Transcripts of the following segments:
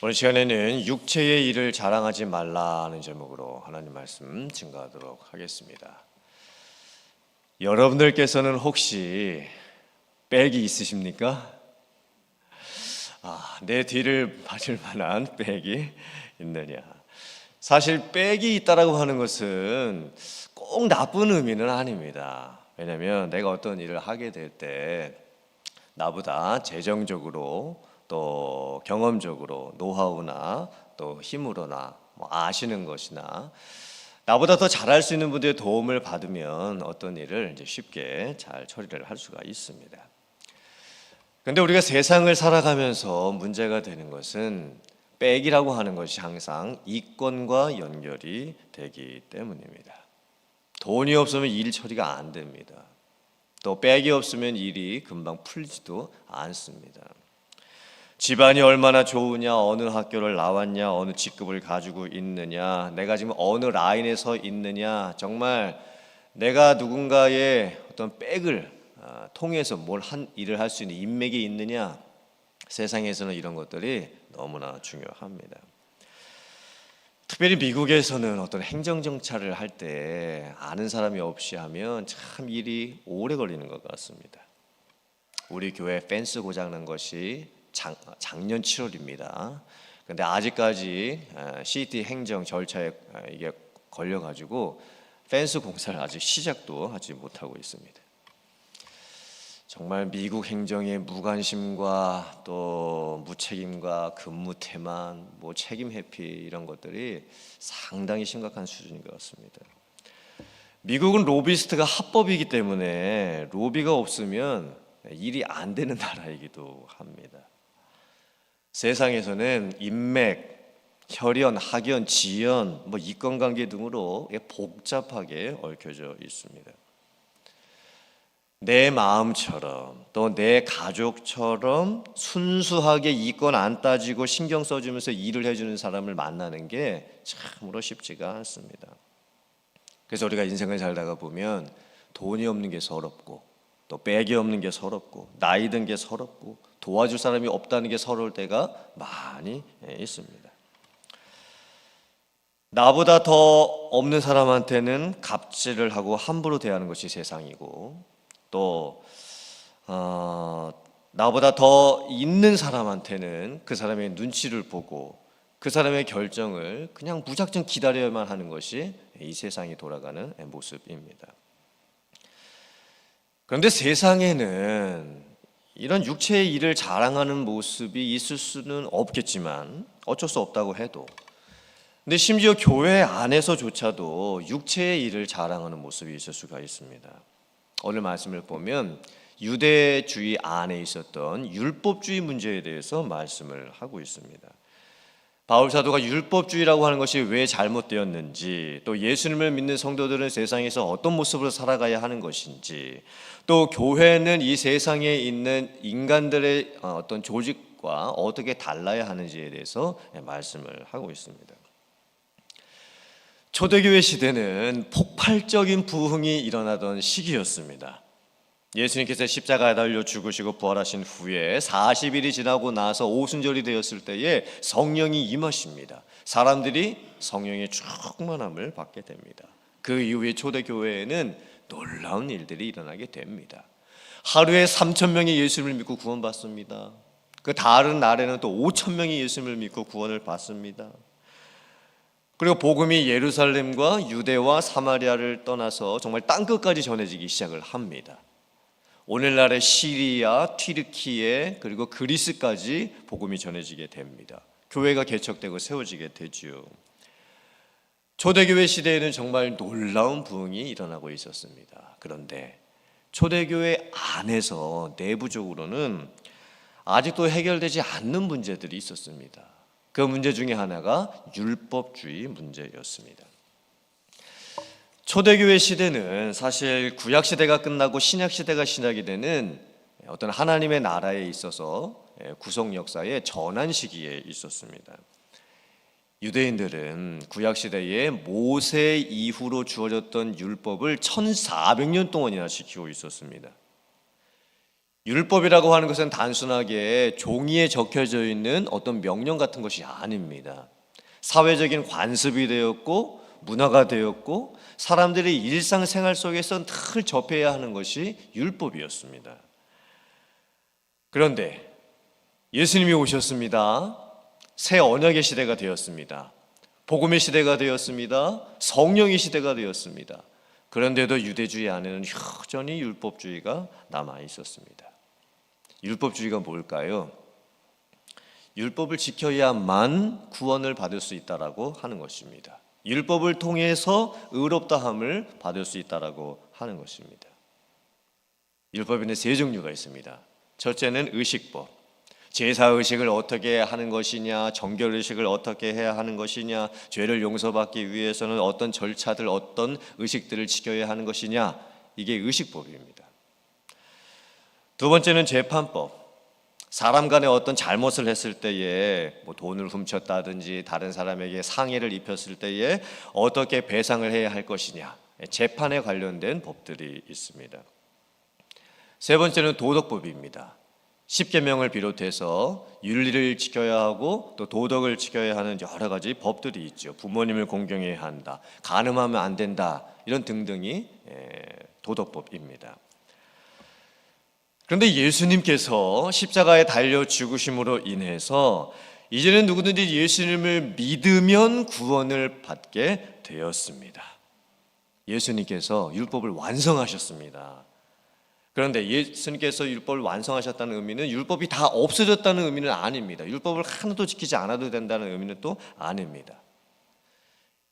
오늘 시간에는 육체의 일을 자랑하지 말라는 제목으로 하나님 말씀 증거하도록 하겠습니다. 여러분들께서는 혹시 백이 있으십니까? 내 뒤를 봐줄 만한 백이 있느냐? 사실 백이 있다라고 하는 것은 꼭 나쁜 의미는 아닙니다. 왜냐하면 내가 어떤 일을 하게 될 때 나보다 재정적으로 또 경험적으로 노하우나 또 힘으로나 아시는 것이나 나보다 더 잘할 수 있는 분들의 도움을 받으면 어떤 일을 이제 쉽게 잘 처리를 할 수가 있습니다. 그런데 우리가 세상을 살아가면서 문제가 되는 것은 백이라고 하는 것이 항상 이권과 연결이 되기 때문입니다. 돈이 없으면 일 처리가 안 됩니다. 또 백이 없으면 일이 금방 풀리지도 않습니다. 집안이 얼마나 좋으냐, 어느 학교를 나왔냐, 어느 직급을 가지고 있느냐, 내가 지금 어느 라인에 서 있느냐, 정말 내가 누군가의 어떤 백을 통해서 일을 할 수 있는 인맥이 있느냐, 세상에서는 이런 것들이 너무나 중요합니다. 특별히 미국에서는 어떤 행정정차를 할 때 아는 사람이 없이 하면 참 일이 오래 걸리는 것 같습니다. 우리 교회 펜스 고장난 것이 작년 7월입니다. 그런데 아직까지 시티 행정 절차에 이게 걸려가지고 펜스 공사를 아직 시작도 하지 못하고 있습니다. 정말 미국 행정의 무관심과 또 무책임과 근무 태만, 책임 회피 이런 것들이 상당히 심각한 수준인 것 같습니다. 미국은 로비스트가 합법이기 때문에 로비가 없으면 일이 안 되는 나라이기도 합니다. 세상에서는 인맥, 혈연, 학연, 지연, 이권관계 등으로 복잡하게 얽혀져 있습니다. 내 마음처럼 또 내 가족처럼 순수하게 이권 안 따지고 신경 써주면서 일을 해주는 사람을 만나는 게 참으로 쉽지가 않습니다. 그래서 우리가 인생을 살다가 보면 돈이 없는 게 서럽고 또 백이 없는 게 서럽고 나이 든 게 서럽고 도와줄 사람이 없다는 게 서러울 때가 많이 있습니다. 나보다 더 없는 사람한테는 갑질을 하고 함부로 대하는 것이 세상이고 또 나보다 더 있는 사람한테는 그 사람의 눈치를 보고 그 사람의 결정을 그냥 무작정 기다려야만 하는 것이 이 세상이 돌아가는 모습입니다. 그런데 세상에는 이런 육체의 일을 자랑하는 모습이 있을 수는 없겠지만 어쩔 수 없다고 해도 근데 심지어 교회 안에서조차도 육체의 일을 자랑하는 모습이 있을 수가 있습니다. 오늘 말씀을 보면 유대주의 안에 있었던 율법주의 문제에 대해서 말씀을 하고 있습니다. 바울 사도가 율법주의라고 하는 것이 왜 잘못되었는지, 또 예수님을 믿는 성도들은 세상에서 어떤 모습으로 살아가야 하는 것인지, 또 교회는 이 세상에 있는 인간들의 어떤 조직과 어떻게 달라야 하는지에 대해서 말씀을 하고 있습니다. 초대교회 시대는 폭발적인 부흥이 일어나던 시기였습니다. 예수님께서 십자가에 달려 죽으시고 부활하신 후에 40일이 지나고 나서 오순절이 되었을 때에 성령이 임하십니다. 사람들이 성령의 충만함을 받게 됩니다. 그 이후에 초대교회에는 놀라운 일들이 일어나게 됩니다. 하루에 3,000명이 예수님을 믿고 구원받습니다. 그 다른 날에는 또 5,000명이 예수님을 믿고 구원을 받습니다. 그리고 복음이 예루살렘과 유대와 사마리아를 떠나서 정말 땅끝까지 전해지기 시작을 합니다. 오늘날의 시리아, 튀르키예 그리고 그리스까지 복음이 전해지게 됩니다. 교회가 개척되고 세워지게 되죠. 초대교회 시대에는 정말 놀라운 부흥이 일어나고 있었습니다. 그런데 초대교회 안에서 내부적으로는 아직도 해결되지 않는 문제들이 있었습니다. 그 문제 중에 하나가 율법주의 문제였습니다. 초대교회 시대는 사실 구약시대가 끝나고 신약시대가 시작이 되는 어떤 하나님의 나라에 있어서 구속 역사의 전환 시기에 있었습니다. 유대인들은 구약시대에 모세 이후로 주어졌던 율법을 1400년 동안이나 지키고 있었습니다. 율법이라고 하는 것은 단순하게 종이에 적혀져 있는 어떤 명령 같은 것이 아닙니다. 사회적인 관습이 되었고 문화가 되었고 사람들이 일상생활 속에서 늘 접해야 하는 것이 율법이었습니다. 그런데 예수님이 오셨습니다. 새 언약의 시대가 되었습니다. 복음의 시대가 되었습니다. 성령의 시대가 되었습니다. 그런데도 유대주의 안에는 여전히 율법주의가 남아 있었습니다. 율법주의가 뭘까요? 율법을 지켜야만 구원을 받을 수 있다라고 하는 것입니다. 율법을 통해서 의롭다함을 받을 수 있다라고 하는 것입니다. 율법에는 세 종류가 있습니다. 첫째는 의식법. 제사의식을 어떻게 하는 것이냐, 정결의식을 어떻게 해야 하는 것이냐, 죄를 용서받기 위해서는 어떤 절차들, 어떤 의식들을 지켜야 하는 것이냐, 이게 의식법입니다. 두 번째는 재판법. 사람 간에 어떤 잘못을 했을 때에 돈을 훔쳤다든지 다른 사람에게 상해를 입혔을 때에 어떻게 배상을 해야 할 것이냐, 재판에 관련된 법들이 있습니다. 세 번째는 도덕법입니다. 십계명을 비롯해서 윤리를 지켜야 하고 또 도덕을 지켜야 하는 여러 가지 법들이 있죠. 부모님을 공경해야 한다, 간음하면 안 된다, 이런 등등이 도덕법입니다. 그런데 예수님께서 십자가에 달려 죽으심으로 인해서 이제는 누구든지 예수님을 믿으면 구원을 받게 되었습니다. 예수님께서 율법을 완성하셨습니다. 그런데 예수님께서 율법을 완성하셨다는 의미는 율법이 다 없어졌다는 의미는 아닙니다. 율법을 하나도 지키지 않아도 된다는 의미는 또 아닙니다.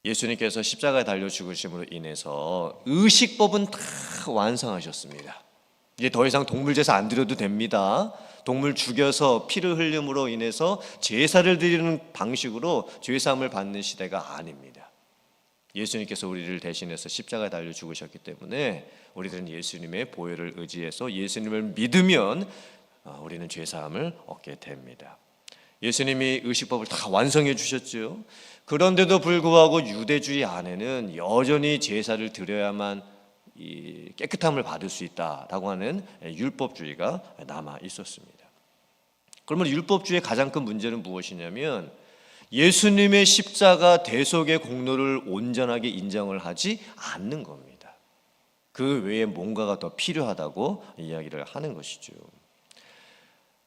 예수님께서 십자가에 달려 죽으심으로 인해서 의식법은 다 완성하셨습니다. 이제 더 이상 동물 제사 안 드려도 됩니다. 동물 죽여서 피를 흘림으로 인해서 제사를 드리는 방식으로 죄사함을 받는 시대가 아닙니다. 예수님께서 우리를 대신해서 십자가에 달려 죽으셨기 때문에 우리들은 예수님의 보혈을 의지해서 예수님을 믿으면 우리는 죄사함을 얻게 됩니다. 예수님이 의식법을 다 완성해 주셨죠. 그런데도 불구하고 유대주의 안에는 여전히 제사를 드려야만 이 깨끗함을 받을 수 있다라고 하는 율법주의가 남아 있었습니다. 그러면 율법주의의 가장 큰 문제는 무엇이냐면 예수님의 십자가 대속의 공로를 온전하게 인정을 하지 않는 겁니다. 그 외에 뭔가가 더 필요하다고 이야기를 하는 것이죠.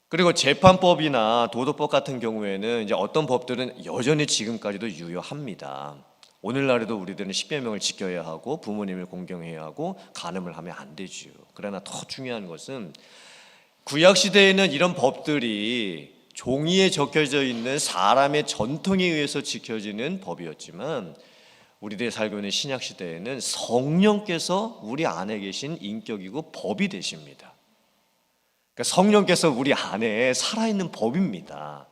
그리고 재판법이나 도덕법 같은 경우에는 이제 어떤 법들은 여전히 지금까지도 유효합니다. 오늘날에도 우리들은 십계명을 지켜야 하고 부모님을 공경해야 하고 간음을 하면 안 되죠. 그러나 더 중요한 것은 구약 시대에는 이런 법들이 종이에 적혀져 있는 사람의 전통에 의해서 지켜지는 법이었지만 우리들이 살고 있는 신약 시대에는 성령께서 우리 안에 계신 인격이고 법이 되십니다. 그러니까 성령께서 우리 안에 살아있는 법입니다.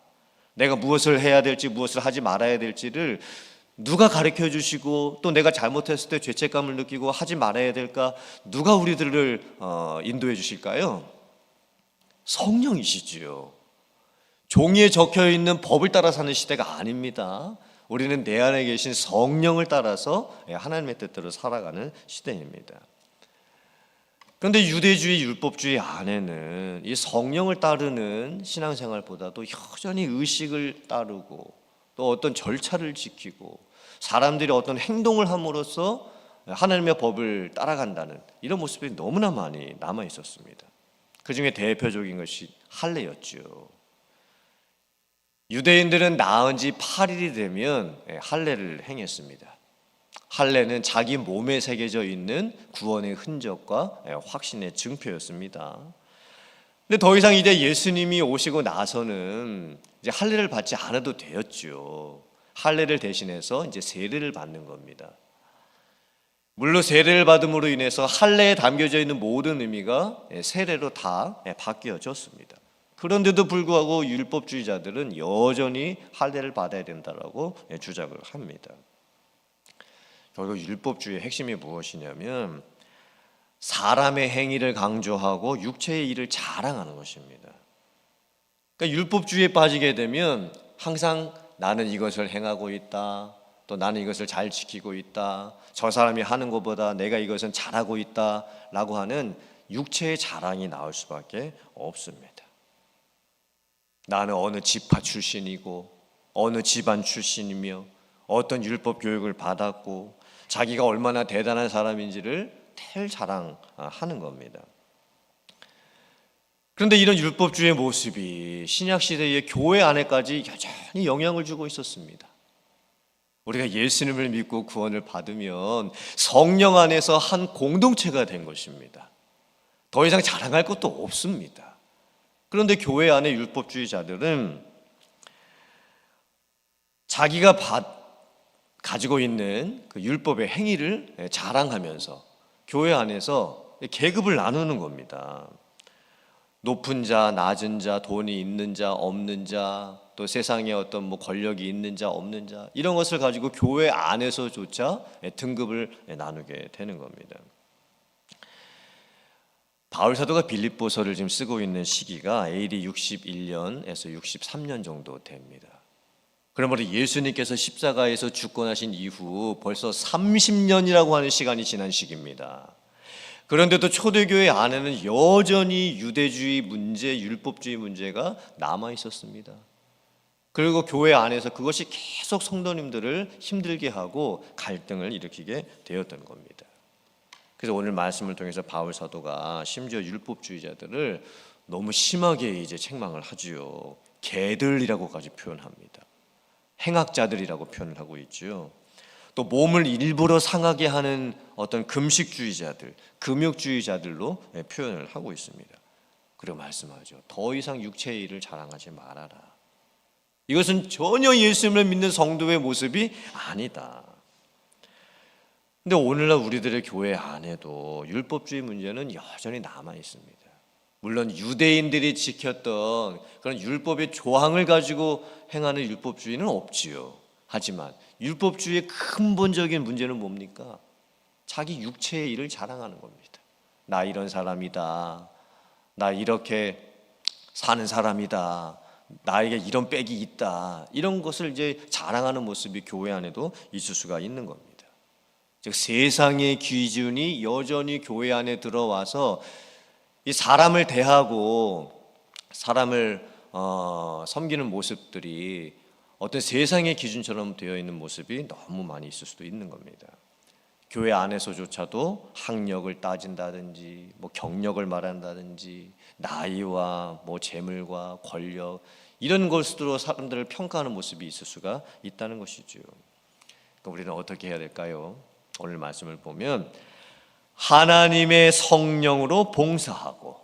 내가 무엇을 해야 될지 무엇을 하지 말아야 될지를 누가 가르쳐 주시고 또 내가 잘못했을 때 죄책감을 느끼고 하지 말아야 될까 누가 우리들을 인도해 주실까요? 성령이시지요. 종이에 적혀있는 법을 따라 사는 시대가 아닙니다. 우리는 내 안에 계신 성령을 따라서 하나님의 뜻대로 살아가는 시대입니다. 그런데 유대주의, 율법주의 안에는 이 성령을 따르는 신앙생활보다도 여전히 의식을 따르고 또 어떤 절차를 지키고 사람들이 어떤 행동을 함으로써 하나님의 법을 따라간다는 이런 모습이 너무나 많이 남아 있었습니다. 그 중에 대표적인 것이 할례였죠. 유대인들은 낳은 지 8일이 되면 할례를 행했습니다. 할례는 자기 몸에 새겨져 있는 구원의 흔적과 확신의 증표였습니다. 근데 더 이상 이제 예수님이 오시고 나서는 이제 할례를 받지 않아도 되었죠. 할례를 대신해서 이제 세례를 받는 겁니다. 물론 세례를 받음으로 인해서 할례에 담겨져 있는 모든 의미가 세례로 다 바뀌어졌습니다. 그런데도 불구하고 율법주의자들은 여전히 할례를 받아야 된다라고 주장을 합니다. 결국 율법주의의 핵심이 무엇이냐면 사람의 행위를 강조하고 육체의 일을 자랑하는 것입니다. 그러니까 율법주의에 빠지게 되면 항상 나는 이것을 행하고 있다, 또 나는 이것을 잘 지키고 있다, 저 사람이 하는 것보다 내가 이것은 잘하고 있다라고 하는 육체의 자랑이 나올 수밖에 없습니다. 나는 어느 지파 출신이고 어느 집안 출신이며 어떤 율법 교육을 받았고 자기가 얼마나 대단한 사람인지를 텔 자랑하는 겁니다. 그런데 이런 율법주의 모습이 신약시대의 교회 안에까지 여전히 영향을 주고 있었습니다. 우리가 예수님을 믿고 구원을 받으면 성령 안에서 한 공동체가 된 것입니다. 더 이상 자랑할 것도 없습니다. 그런데 교회 안의 율법주의자들은 자기가 가지고 있는 그 율법의 행위를 자랑하면서 교회 안에서 계급을 나누는 겁니다. 높은 자, 낮은 자, 돈이 있는 자, 없는 자, 또 세상에 어떤 권력이 있는 자, 없는 자, 이런 것을 가지고 교회 안에서조차 등급을 나누게 되는 겁니다. 바울 사도가 빌립보서를 지금 쓰고 있는 시기가 AD 61년에서 63년 정도 됩니다. 그러므로 예수님께서 십자가에서 죽고 나신 이후 벌써 30년이라고 하는 시간이 지난 시기입니다. 그런데도 초대교회 안에는 여전히 유대주의 문제, 율법주의 문제가 남아 있었습니다. 그리고 교회 안에서 그것이 계속 성도님들을 힘들게 하고 갈등을 일으키게 되었던 겁니다. 그래서 오늘 말씀을 통해서 바울 사도가 심지어 율법주의자들을 너무 심하게 이제 책망을 하지요. 개들이라고까지 표현합니다. 행악자들이라고 표현을 하고 있죠. 또 몸을 일부러 상하게 하는 어떤 금식주의자들, 금욕주의자들로 표현을 하고 있습니다. 그리고 말씀하죠. 더 이상 육체의 일을 자랑하지 말아라. 이것은 전혀 예수님을 믿는 성도의 모습이 아니다. 근데 오늘날 우리들의 교회 안에도 율법주의 문제는 여전히 남아 있습니다. 물론 유대인들이 지켰던 그런 율법의 조항을 가지고 행하는 율법주의는 없지요. 하지만 율법주의의 근본적인 문제는 뭡니까? 자기 육체의 일을 자랑하는 겁니다. 나 이런 사람이다. 나 이렇게 사는 사람이다. 나에게 이런 빽이 있다. 이런 것을 이제 자랑하는 모습이 교회 안에도 있을 수가 있는 겁니다. 즉 세상의 기준이 여전히 교회 안에 들어와서 이 사람을 대하고 사람을 섬기는 모습들이 어떤 세상의 기준처럼 되어 있는 모습이 너무 많이 있을 수도 있는 겁니다. 교회 안에서조차도 학력을 따진다든지 경력을 말한다든지 나이와 재물과 권력 이런 것으로 사람들을 평가하는 모습이 있을 수가 있다는 것이죠. 그러니까 우리는 어떻게 해야 될까요? 오늘 말씀을 보면 하나님의 성령으로 봉사하고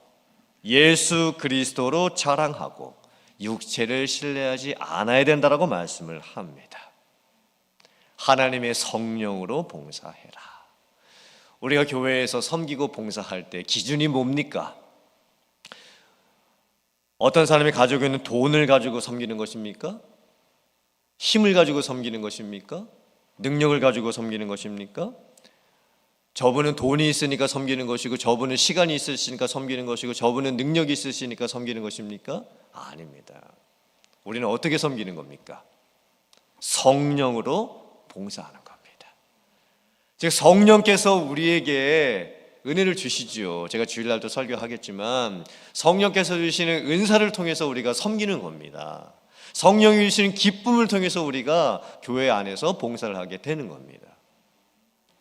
예수 그리스도로 자랑하고 육체를 신뢰하지 않아야 된다라고 말씀을 합니다. 하나님의 성령으로 봉사해라. 우리가 교회에서 섬기고 봉사할 때 기준이 뭡니까? 어떤 사람이 가지고 있는 돈을 가지고 섬기는 것입니까? 힘을 가지고 섬기는 것입니까? 능력을 가지고 섬기는 것입니까? 저분은 돈이 있으니까 섬기는 것이고 저분은 시간이 있으시니까 섬기는 것이고 저분은 능력이 있으시니까 섬기는 것입니까? 아닙니다. 우리는 어떻게 섬기는 겁니까? 성령으로 봉사하는 겁니다. 즉 성령께서 우리에게 은혜를 주시지요. 제가 주일날도 설교하겠지만 성령께서 주시는 은사를 통해서 우리가 섬기는 겁니다. 성령이 주시는 기쁨을 통해서 우리가 교회 안에서 봉사를 하게 되는 겁니다.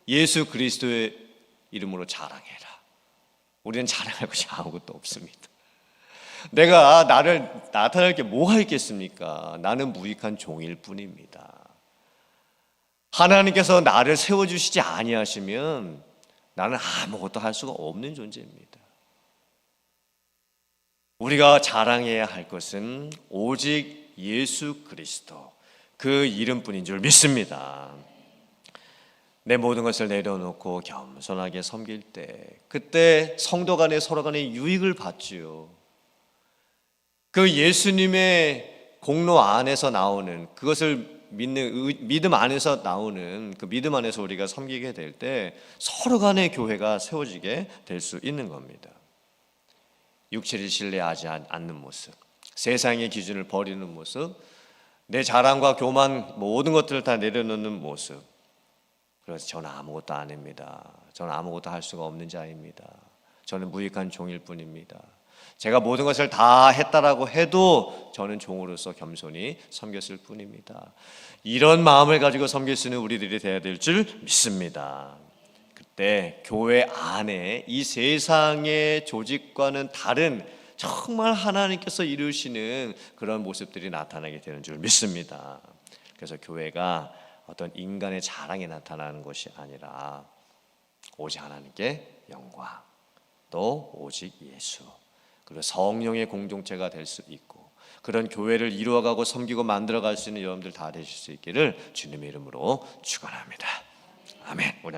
예수 그리스도의 이름으로 자랑해라. 우리는 자랑할 것이 아무것도 없습니다. 내가 나를 나타낼 게 뭐가 있겠습니까? 나는 무익한 종일 뿐입니다. 하나님께서 나를 세워주시지 아니하시면 나는 아무것도 할 수가 없는 존재입니다. 우리가 자랑해야 할 것은 오직 예수 그리스도 그 이름뿐인 줄 믿습니다. 내 모든 것을 내려놓고 겸손하게 섬길 때 그때 성도 간에 서로 간에 유익을 받지요. 그 예수님의 공로 안에서 나오는 그것을 믿는 믿음 안에서 나오는 그 믿음 안에서 우리가 섬기게 될 때 서로 간의 교회가 세워지게 될 수 있는 겁니다. 육체를 신뢰하지 않는 모습, 세상의 기준을 버리는 모습, 내 자랑과 교만 모든 것들을 다 내려놓는 모습. 그래서 저는 아무것도 안 합니다. 저는 아무것도 할 수가 없는 자입니다. 저는 무익한 종일 뿐입니다. 제가 모든 것을 다 했다라고 해도 저는 종으로서 겸손히 섬겼을 뿐입니다. 이런 마음을 가지고 섬길 수 있는 우리들이 되어야 될 줄 믿습니다. 그때 교회 안에 이 세상의 조직과는 다른 정말 하나님께서 이루시는 그런 모습들이 나타나게 되는 줄 믿습니다. 그래서 교회가 어떤 인간의 자랑에 나타나는 것이 아니라 오직 하나님께 영광, 또 오직 예수, 그리고 성령의 공동체가 될 수 있고, 그런 교회를 이루어가고 섬기고 만들어갈 수 있는 여러분들 다 되실 수 있기를 주님의 이름으로 축원합니다. 아멘.